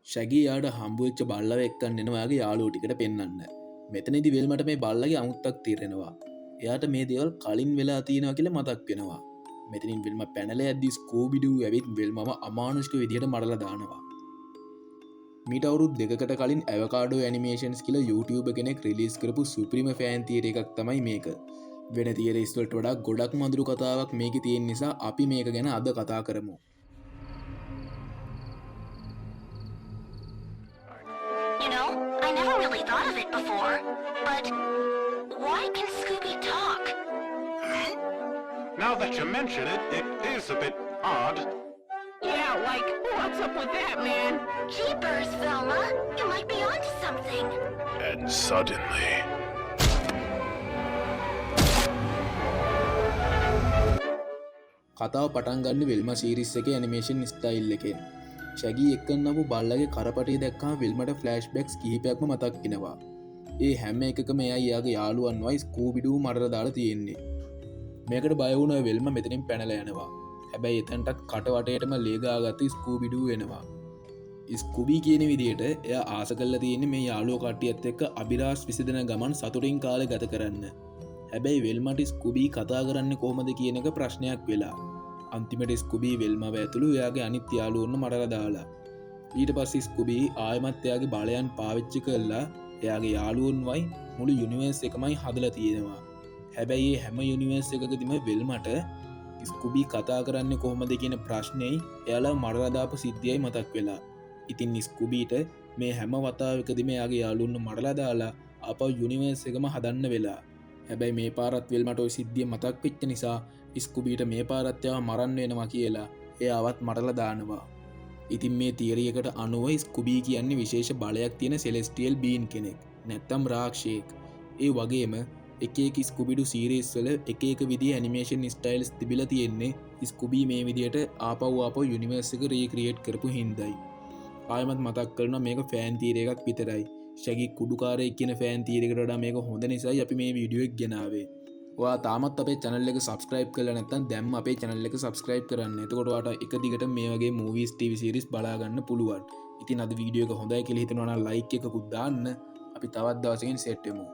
ශැගී යාට හම්බුවෙච්ච බල්ලව එක්කන්න එනවාගේ යාලෝ ටිකට පෙන්න්න. මෙතනදි වෙල්මට මේ බල්ලගේ අමුත්තක් තීරෙනවා. එයාට මේ දෙවල් කලින් වෙලා තියෙනවා කියල මතක් වෙනවා. මෙතනින් වෙල්ම පැනල ඇදදි ස්කෝබිඩු ඇවිත් වෙල්මම අමානුෂ්ක විදිහට මරල දානවා. මීට අවුරුත් දෙකට කලින් ඇවකාඩෝ ඇනිමේෂන්ස් කියල YouTube කෙනෙක් රිලිස් කරපු සුප්‍රීම ෆෑන් තීර එකක් තමයි මේක. වෙන තියර ස්වල්ට වඩා ගොඩක් මඳුරු කතාවක් මේක තියෙන නිසා අපි මේක ගැන අද කතා කරමු. I never really thought of it before, but why can Scooby talk? Now that you mention it, it is a bit odd. Yeah, like, what's up with that, man? Jeepers, Velma, you might be onto something. And suddenly... කතාව පටන්ගන්න වෙල්ම series එක animation style එකෙන් ශැගී එක්කන්නපු බල්ලගේ කරපටේ දැක්කා විල්මට flash බෙක්ස් කිහිපයක්ම මතක් කෙනවා. ඒ හැම එකම එයාගේ යාළුවන් වයි ස්කූබිඩූ මරර දාලා තියෙන්නේ. මේකට බයවුණ වෙල්ම මෙතනින් පැනල යනවා. හැබැයි එතැන්ටත් කටවටයටම ලේගාගත්ත ස්කූබිඩූ වෙනවා. ස්කුබී කියන විදියට එය ආස කල්ල තියෙන මේ යාලෝ කට්ටියත් එක්ක අභිරාස් විසිදෙන ගමන් සතුටින් කාල ගත කරන්න. හැබැයි වෙල්මට ස්කුබී කතා කරන්න කොහොමද කියන එක ප්‍රශ්නයක් වෙලා. අන්තිමට ස්කුබී වෙල්මව ඇතුළු එයාගේ අනිත් යාලුවන්න මරල දාලා. ඊට පස්ස ස්කුබී ආයමත් එයාගේ බලයන් පාවිච්චි කරලා එයාගේ යාලුවන් වයි මුළු යුනිවර්ස් එකමයි හදල තියෙනවා. හැබැයි හැම යුනිවර්ස් එකකතිම වෙල්මට ස්කුබී කතා කරන්න කොහොමද කියන ප්‍රශ්නයයි එයාලා මරලදාපු සිද්ධියයි මතක් වෙලා. ඉතින් ස්කුබීට මේ හැම වතාවකදිම යාගේ යාලුන්න මරලා දාලා අප යුනිවර්ස් එකම හදන්න වෙලා. හැබැයි මේ පාරත් වෙල්මට ඔයි සිද්ධිය මතක් පිච්ච නිසා ස්කුබීට මේ පාරත්‍යාව මරන්න වෙනවා කියලා එයාවත් මරල දානවා. ඉතින් මේ තීරියකට අනුව ස්කුබී කියන්නේ විශේෂ බලයක් තියෙන සෙලෙස්ටියල් බීන් කෙනෙක් නැත්තම් රාක්ෂයෙක්. ඒ වගේම එක ස්කුබිඩු සීරේස්වල එක විදි ඇනිමේෂන් ස්ටයිල්ස් තිබිල තියෙන්නේ ස්කුබී මේ විදියට ආපව්වාප යුනිවර්ස එක රීක්‍රියේට් කරපු හින්දයි. ආයමත් මතක් කරන මේක ෆෑන් තීර එකක් විතරයි. ශැගි කුඩුකාරය කියන ෆෑන් තීරකට මේක හොඳ නිසයි අපි මේ වීඩියුවක් ගෙනාවේ. වා තාමත් අපේ චැනල් එක සබස්ක්‍රයිබ් කරලා නැත්නම් දැම්ම අපේ චැනල් එක සබස්ක්‍රයිබ් කරන්න. එතකොට ඔයාලට එක දිගට මේ වගේ මූවීස් ටීවී සීරීස් බලා ගන්න පුළුවන්. ඉතින් අද වීඩියෝ එක හොඳයි කියලා හිතනවා නම් ලයික් එකකුත් දාන්න. අපි තවත් දවසකින් සෙට් වෙමු.